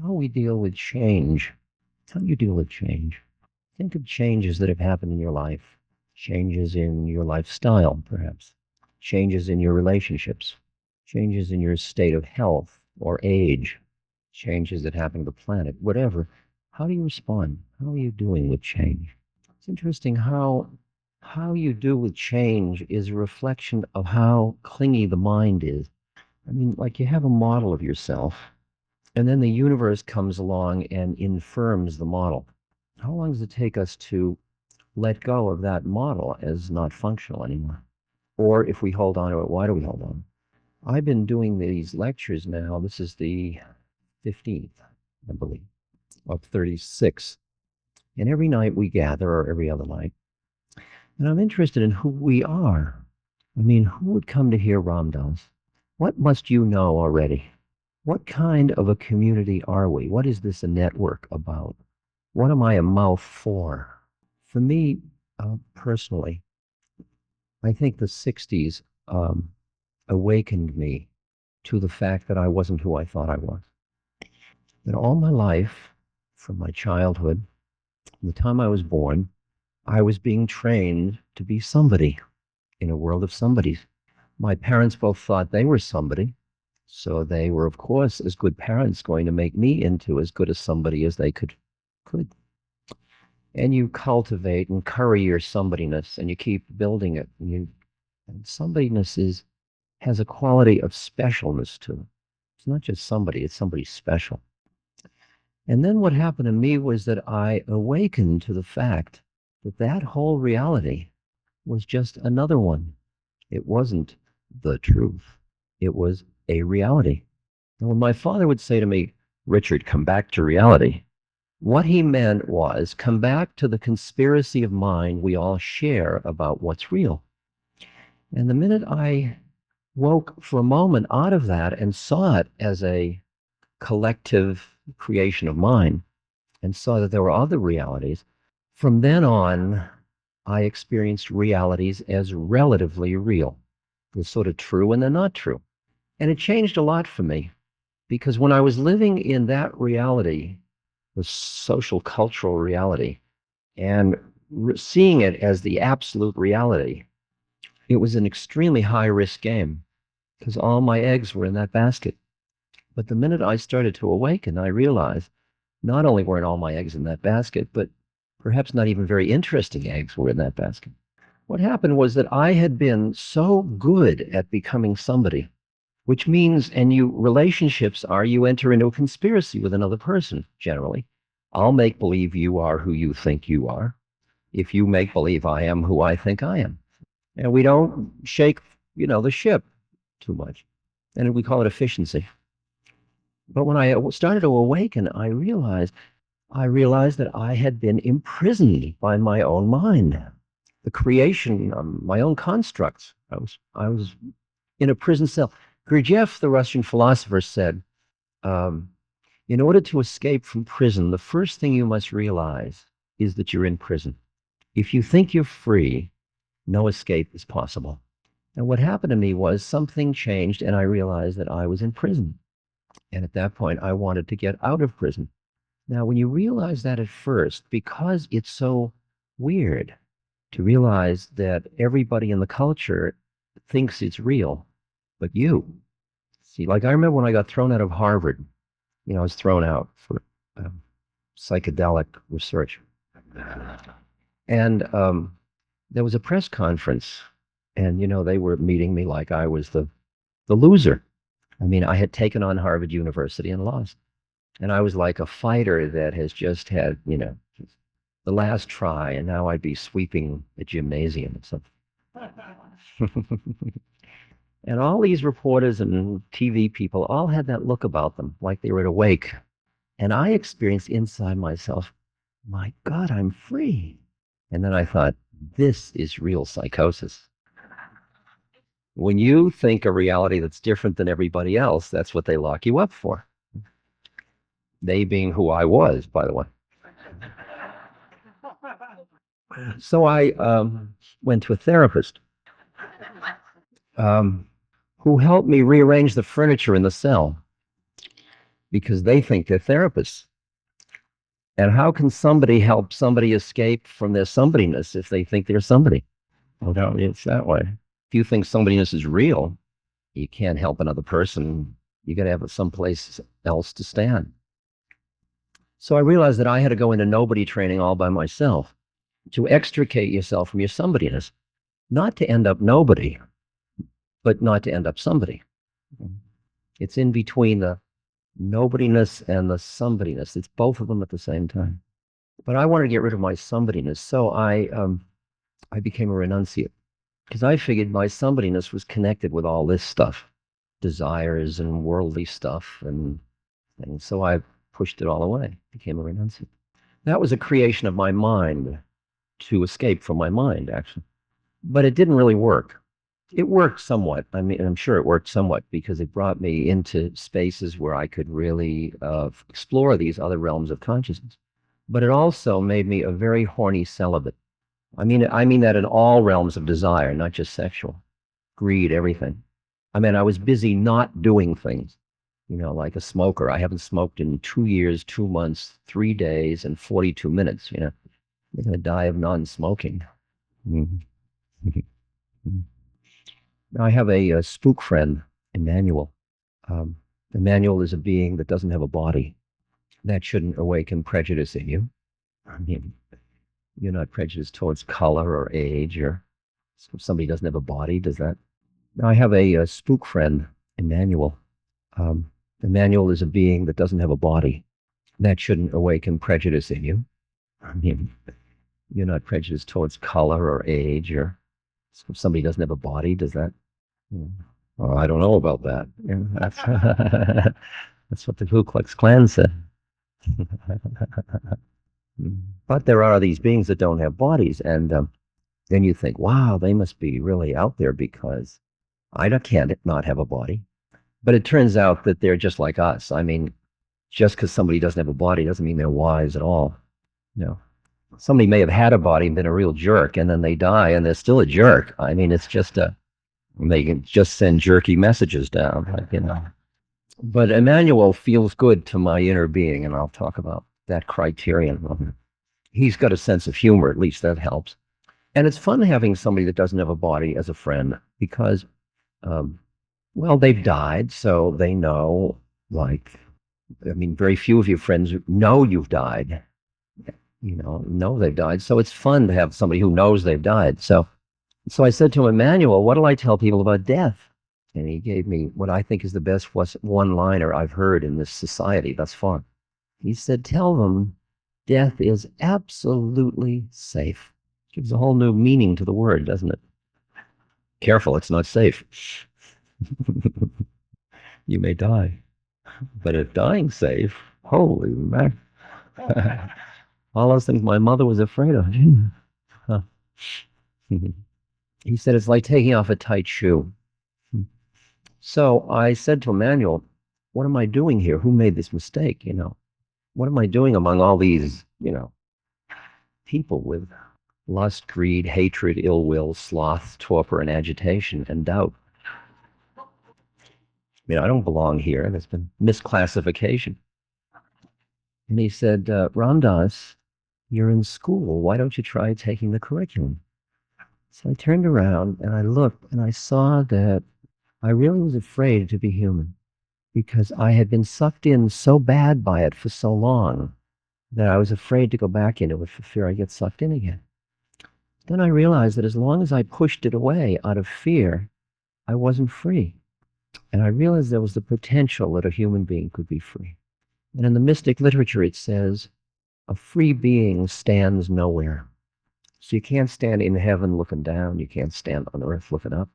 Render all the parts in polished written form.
how we deal with change. How do you deal with change? Think of changes that have happened in your life, changes in your lifestyle, perhaps, changes in your relationships, changes in your state of health or age, changes that happen to the planet, whatever. How do you respond? How are you doing with change? It's interesting how you do with change is a reflection of how clingy the mind is. I mean, like you have a model of yourself, and then the universe comes along and infirms the model. How long does it take us to let go of that model as not functional anymore? Or if we hold on to it, why do we hold on? I've been doing these lectures now. This is the 15th, I believe, of 36. And every night we gather, or every other night, and I'm interested in who we are. I mean, who would come to hear Ram Dass? What must you know already? What kind of a community are we? What is this a network about? What am I a mouth for? For me, personally, I think the 60s awakened me to the fact that I wasn't who I thought I was. That all my life, from my childhood, from the time I was born, I was being trained to be somebody in a world of somebodies. My parents both thought they were somebody, so they were, of course, as good parents, going to make me into as good a somebody as they could. And you cultivate and curry your somebodyness, and you keep building it. And somebodyness has a quality of specialness to it. It's not just somebody; it's somebody special. And then what happened to me was that I awakened to the fact that that whole reality was just another one. It wasn't the truth. It was a reality. And when my father would say to me, Richard, come back to reality, what he meant was come back to the conspiracy of mind we all share about what's real. And the minute I woke for a moment out of that and saw it as a collective creation of mind and saw that there were other realities, from then on, I experienced realities as relatively real. They're sort of true and they're not true. And it changed a lot for me because when I was living in that reality, the social cultural reality, and seeing it as the absolute reality, it was an extremely high risk game because all my eggs were in that basket. But the minute I started to awaken, I realized not only weren't all my eggs in that basket, but perhaps not even very interesting eggs were in that basket. What happened was that I had been so good at becoming somebody, which means, and you relationships are you enter into a conspiracy with another person, generally. I'll make believe you are who you think you are. If you make believe I am who I think I am. And we don't shake, the ship too much. And we call it efficiency. But when I started to awaken, I realized that I had been imprisoned by my own mind, the creation, my own constructs. I was in a prison cell. Gurdjieff, the Russian philosopher, said, um, in order to escape from prison, the first thing you must realize is that you're in prison. If you think you're free, no escape is possible. And what happened to me was something changed, and I realized that I was in prison. And at that point, I wanted to get out of prison. Now, when you realize that at first, because it's so weird to realize that everybody in the culture thinks it's real, but you see, like I remember when I got thrown out of Harvard, I was thrown out for psychedelic research. And there was a press conference, and, they were meeting me like I was the loser. I mean, I had taken on Harvard University and lost. And I was like a fighter that has just had, the last try, and now I'd be sweeping a gymnasium or something. And all these reporters and TV people all had that look about them, like they were awake. And I experienced inside myself, my God, I'm free. And then I thought, this is real psychosis. When you think a reality that's different than everybody else, that's what they lock you up for. They being who I was, by the way. So I went to a therapist who helped me rearrange the furniture in the cell. because they think they're therapists. And how can somebody help somebody escape from their somebodyness if they think they're somebody? Well, no, it's that way. If you think somebodyness is real, you can't help another person. You got to have someplace else to stand. So I realized that I had to go into nobody training all by myself to extricate yourself from your somebodyness, not to end up nobody, but not to end up somebody. It's in between the nobodyness and the somebodyness. It's both of them at the same time. But I wanted to get rid of my somebodyness, so I became a renunciate because I figured my somebodyness was connected with all this stuff, desires and worldly stuff, and so I pushed it all away, became a renunciate. That was a creation of my mind to escape from my mind, actually. But it didn't really work. It worked somewhat. I mean, I'm sure it worked somewhat because it brought me into spaces where I could really explore these other realms of consciousness. But it also made me a very horny celibate. I mean that in all realms of desire, not just sexual, greed, everything. I mean, I was busy not doing things, like a smoker. I haven't smoked in 2 years, 2 months, 3 days, and 42 minutes. You're going to die of non-smoking. Mhm. I have a spook friend, Emmanuel. Um, Emmanuel is a being that doesn't have a body. That shouldn't awaken prejudice in you. I mean, you're not prejudiced towards color or age, or if somebody doesn't have a body. Does that? I have a spook friend, Emmanuel. Um, Emmanuel is a being that doesn't have a body. That shouldn't awaken prejudice in you. I mean, you're not prejudiced towards color or age, or if somebody doesn't have a body. Does that? Oh, I don't know about that. Yeah, that's what the Ku Klux Klan said. But there are these beings that don't have bodies, and then you think, wow, they must be really out there because can't not have a body. But it turns out that they're just like us. I mean, just because somebody doesn't have a body doesn't mean they're wise at all. No. Somebody may have had a body and been a real jerk, and then they die and they're still a jerk. I mean, it's just they can just send jerky messages down, like. But Emmanuel feels good to my inner being, and I'll talk about that criterion. He's got a sense of humor, at least that helps. And it's fun having somebody that doesn't have a body as a friend because, um, well, they've died, so they know, like, I mean, very few of your friends know you've died, know they've died. So it's fun to have somebody who knows they've died. So I said to him, Emmanuel, what do I tell people about death? And he gave me what I think is the best one-liner I've heard in this society thus far. He said, tell them death is absolutely safe. Gives a whole new meaning to the word, doesn't it? Careful, it's not safe. You may die. But if dying's safe, holy man. All those things my mother was afraid of. Huh. He said it's like taking off a tight shoe. So I said to Emmanuel, what am I doing here? Who made this mistake? What am I doing among all these, people with lust, greed, hatred, ill will, sloth, torpor, and agitation and doubt? I mean, I don't belong here. There's been misclassification. And he said, Ramdas, you're in school. Why don't you try taking the curriculum? So I turned around and I looked and I saw that I really was afraid to be human because I had been sucked in so bad by it for so long that I was afraid to go back into it for fear I'd get sucked in again. Then I realized that as long as I pushed it away out of fear, I wasn't free. And I realized there was the potential that a human being could be free. And in the mystic literature, it says, a free being stands nowhere. So you can't stand in heaven looking down. You can't stand on earth looking up.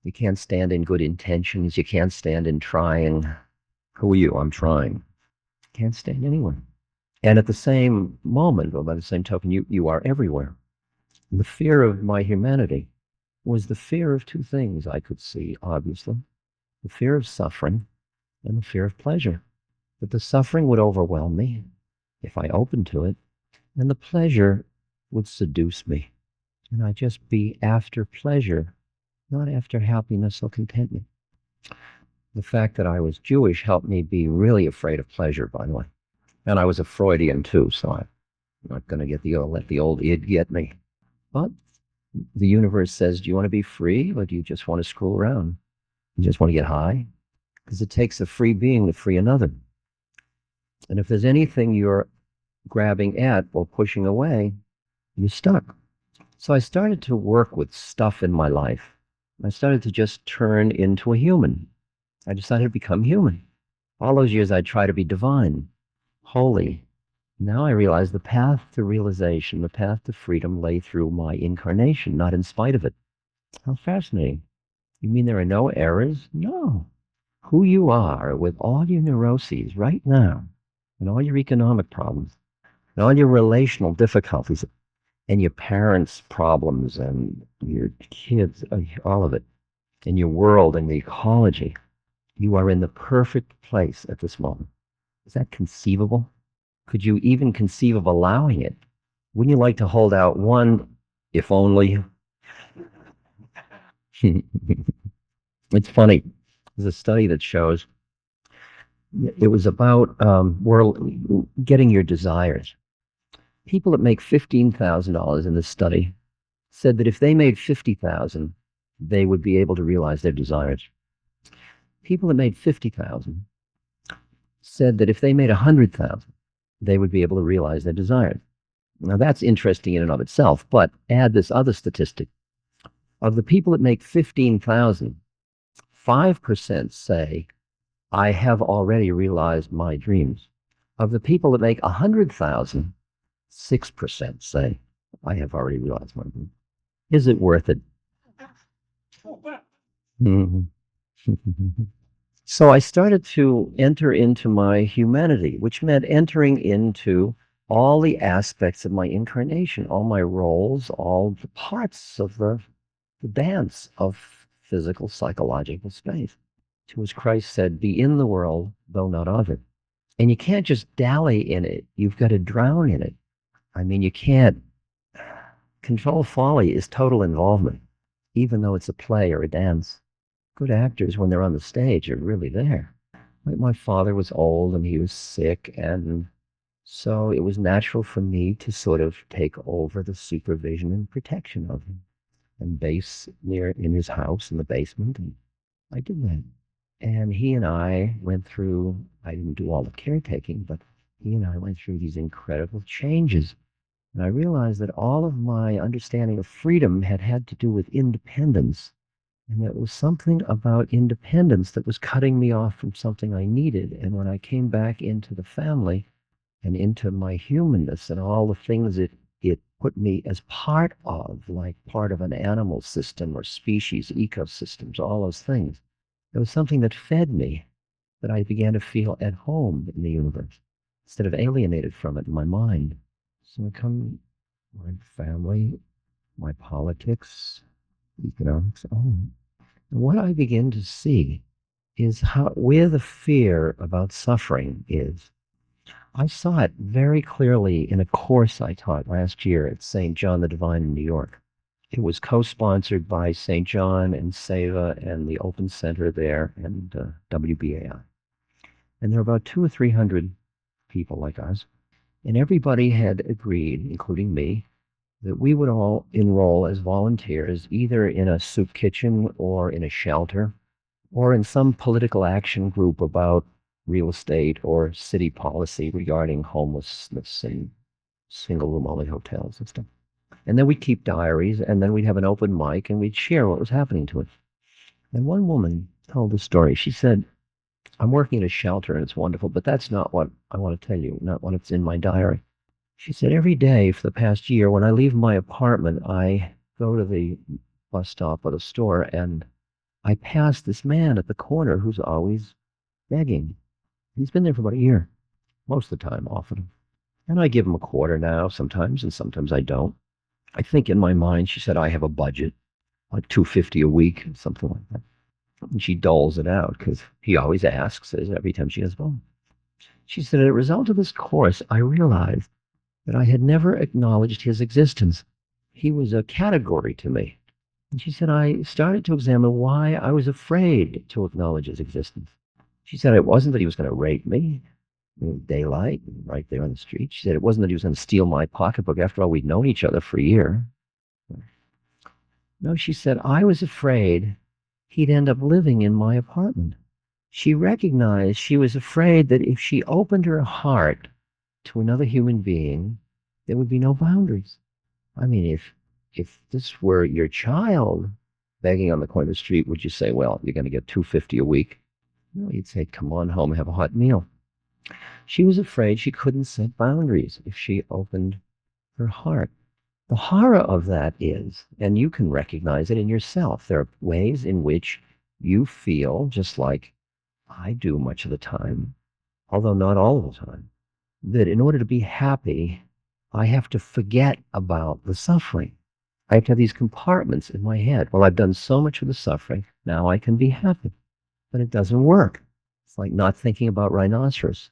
You can't stand in good intentions. You can't stand in trying. Who are you? I'm trying. You can't stand anywhere. And at the same moment, or by the same token, you are everywhere. And the fear of my humanity was the fear of two things I could see, obviously. The fear of suffering and the fear of pleasure. That the suffering would overwhelm me if I opened to it, and the pleasure would seduce me. And I'd just be after pleasure, not after happiness or contentment. The fact that I was Jewish helped me be really afraid of pleasure, by the way. And I was a Freudian too, so I'm not going to let the old id get me. But the universe says, do you want to be free or do you just want to screw around? You just want to get high? Because it takes a free being to free another. And if there's anything you're grabbing at or pushing away, you're stuck. So I started to work with stuff in my life. I started to just turn into a human. I decided to become human. All those years I tried to be divine, holy. Now I realize the path to realization, the path to freedom lay through my incarnation, not in spite of it. How fascinating. You mean there are no errors? No. Who you are with all your neuroses right now, and all your economic problems, and all your relational difficulties, and your parents' problems, and your kids, all of it, and your world and the ecology, you are in the perfect place at this moment. Is that conceivable? Could you even conceive of allowing it? Wouldn't you like to hold out one, if only? It's funny. There's a study that shows it was about world getting your desires. People that make $15,000 in this study said that if they made 50,000, they would be able to realize their desires. People that made 50,000 said that if they made 100,000, they would be able to realize their desires. Now that's interesting in and of itself, but add this other statistic. Of the people that make 15,000, 5% say, I have already realized my dreams. Of the people that make 100,000, 6% say, I have already realized my dreams. Is it worth it? Mhm. So I started to enter into my humanity, which meant entering into all the aspects of my incarnation, all my roles, all the parts of the dance of physical, psychological space. To which Christ said, be in the world, though not of it. And you can't just dally in it. You've got to drown in it. I mean, you can't. Control folly is total involvement, even though it's a play or a dance. Good actors, when they're on the stage, are really there. My father was old and he was sick, and so it was natural for me to sort of take over the supervision and protection of him and base near in his house in the basement. And I did that. And he and I went through, I didn't do all the caretaking, but he and I went through these incredible changes. And I realized that all of my understanding of freedom had to do with independence. And there was something about independence that was cutting me off from something I needed. And when I came back into the family and into my humanness and all the things it put me as part of, like part of an animal system or species, ecosystems, all those things, there was something that fed me that I began to feel at home in the universe instead of alienated from it in my mind. So I come, my family, my politics, economics, oh. And what I begin to see is how where the fear about suffering is. I saw it very clearly in a course I taught last year at St. John the Divine in New York. It was co-sponsored by St. John and Seva and the Open Center there and WBAI. And there were about 200 or 300 people like us. And everybody had agreed, including me, that we would all enroll as volunteers either in a soup kitchen or in a shelter or in some political action group about real estate or city policy regarding homelessness and single room only hotels and stuff. And then we'd keep diaries, and then we'd have an open mic, and we'd share what was happening to us. And one woman told a story. She said, I'm working at a shelter, and it's wonderful, but that's not what I want to tell you, not what's in my diary. She said, every day for the past year, when I leave my apartment, I go to the bus stop or the store, and I pass this man at the corner who's always begging. He's been there for about a year, most of the time, often. And I give him a quarter now, sometimes, and sometimes I don't. I think in my mind, she said, I have a budget, like $250 a week, something like that. And she doles it out because he always asks every time she goes home. She said, as a result of this course, I realized that I had never acknowledged his existence. He was a category to me. And she said, I started to examine why I was afraid to acknowledge his existence. She said, it wasn't that he was going to rape me in daylight, right there on the street. She said, it wasn't that he was going to steal my pocketbook. After all, we'd known each other for a year. No, she said, I was afraid he'd end up living in my apartment. She recognized she was afraid that if she opened her heart to another human being, there would be no boundaries. I mean, if this were your child begging on the corner of the street, would you say, well, you're going to get $2.50 a week? No, you'd say, come on home and have a hot meal. She was afraid she couldn't set boundaries if she opened her heart. The horror of that is, and you can recognize it in yourself, there are ways in which you feel, just like I do much of the time, although not all of the time, that in order to be happy, I have to forget about the suffering. I have to have these compartments in my head. Well, I've done so much of the suffering, now I can be happy. But it doesn't work. It's like not thinking about rhinoceros.